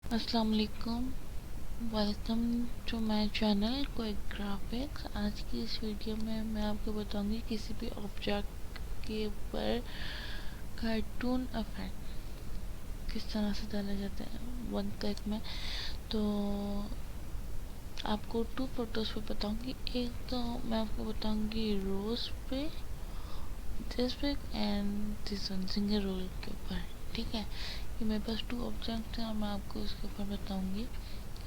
अस्सलाम वालेकुम। Welcome to my channel quick graphics. आज की इस वीडियो में मैं आपको बताऊंगी किसी भी ऑब्जेक्ट के ऊपर कार्टून इफेक्ट किस तरह से डाले जाते हैं वन क्लिक में। तो आपको टू फोटोज़ पे बताऊंगी। एक तो मैं आपको बताऊंगी रोज पे, दिस पे and this one single roll के ऊपर। ठीक है, ये मेरे पास टू ऑब्जेक्ट हैं और मैं आपको उसके ऊपर बताऊंगी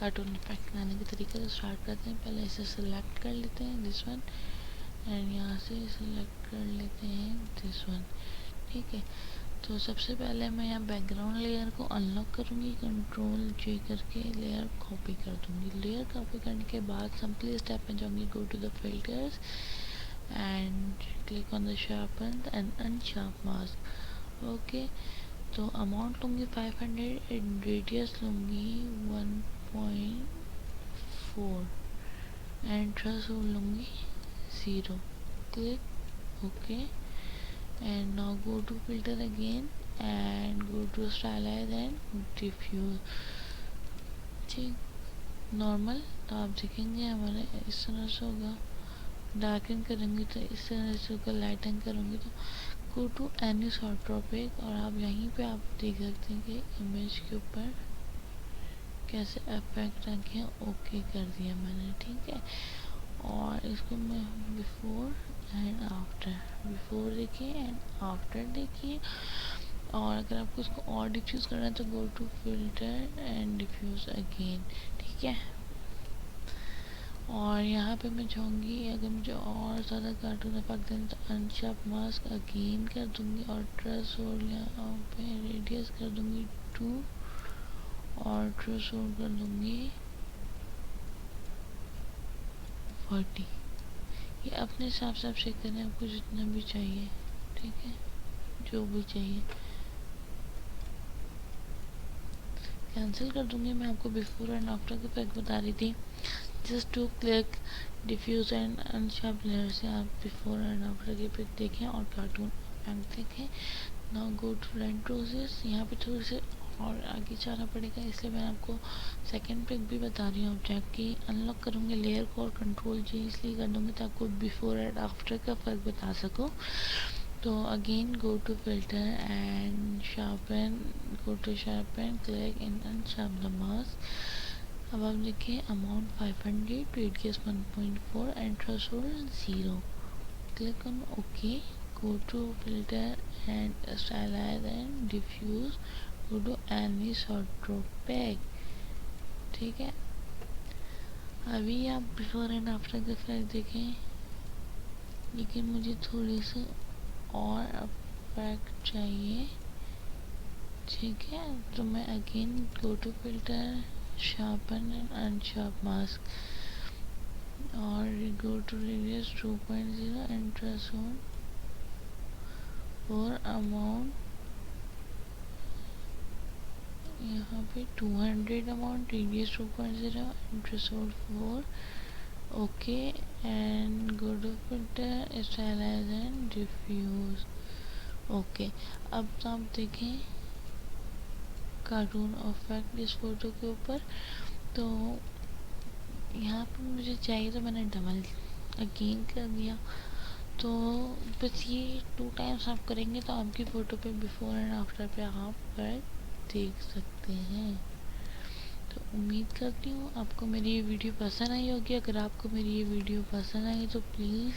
कार्टून इफेक्ट लाने के तरीके से। स्टार्ट करते हैं, पहले इसे सिलेक्ट कर लेते हैं दिस वन, एंड यहाँ से सिलेक्ट कर लेते हैं दिस वन। ठीक है, तो सबसे पहले मैं यहाँ बैकग्राउंड लेयर को अनलॉक करूँगी, कंट्रोल जे करके लेयर कॉपी कर दूँगी। लेयर कॉपी करने के बाद सिंपली स्टेप में जाऊँगी, go to the filters and click on the sharpen and unsharp mask. Okay, तो अमाउंट लूँगी 500 एंड रेडियस लूँगी 1.4 एंड थ्रेशोल्ड लूँगी 0। Click okay, and now go to filter again and go to stylize and diffuse। ठीक, normal तो आप देखेंगे हमारे इस तरह से होगा। डार्कन करेंगे तो इस तरह से होगा, लाइटन करूँगी तो go to any sort topic, और आप यहीं पे आप देख सकते हैं कि इमेज के ऊपर कैसे इफेक्ट रखे। ओके कर दिया मैंने। ठीक है, और इसको मैं बिफोर एंड आफ्टर, बिफोर देखिए एंड आफ्टर देखिए। और अगर आपको इसको और डिफ्यूज़ करना है तो go to filter and diffuse again. ठीक है, और यहाँ पे मैं चाहूँगी अगर मुझे और ज़्यादा कार्टून इफेक्ट देना तो अनशार्प मास्क अगेन कर दूँगी और थ्रेशोल्ड यहाँ पे रेडियस कर दूँगी 2 और थ्रेशोल्ड कर दूँगी 40। ये अपने हिसाब से आप चेक करें, आपको जितना भी चाहिए। ठीक है, जो भी चाहिए कैंसिल कर दूंगी। मैं आपको बिफोर एंड आफ्टर का इफेक्ट बता रही थी। Just to click diffuse and unsharp layer से आप बिफोर एंड आफ्टर की पिक देखें और कार्टून इफेक्ट देखें। Now go to rent roses, यहाँ पे थोड़ी से और आगे जाना पड़ेगा, इसलिए मैं आपको सेकंड पिक भी बता रही हूँ ऑब्जेक्ट की। अनलॉक करूँगी लेयर को और कंट्रोल जी इसलिए कर दूँगी ताकि आपको बिफोर एंड आफ्टर का फ़र्क बता सकूँ। तो again go to filter and sharpen, go to sharpen, click in unsharp the mask. अब आप देखिए amount 500, radius 1.4 and threshold 0। Click on okay, go to filter and stylize and diffuse, go to any sort of pack। ठीक है, अभी आप before and after का फर्क देखें, लेकिन मुझे थोड़ी सी और इफेक्ट चाहिए। ठीक है, तो मैं again go to filter, sharpen and unsharp mask और go to radius 2.0 and threshold और अमाउंट यहाँ पे 200 amount, radius 2.0 and threshold 4। Okay and go to filter, stylize and diffuse. Okay, अब तो आप देखें कार्टून इफेक्ट इस फोटो के ऊपर। तो यहाँ पे मुझे चाहिए तो मैंने डबल अगेन कर दिया। तो बस ये 2 टाइम्स आप करेंगे तो आपकी फ़ोटो पे बिफोर एंड आफ्टर पे आप फर्क देख सकते हैं। तो उम्मीद करती हूँ आपको मेरी ये वीडियो पसंद आई होगी। अगर आपको मेरी ये वीडियो पसंद आई तो प्लीज़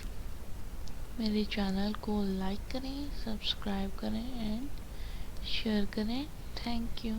मेरे चैनल को लाइक करें, सब्सक्राइब करें एंड शेयर करें। Thank you.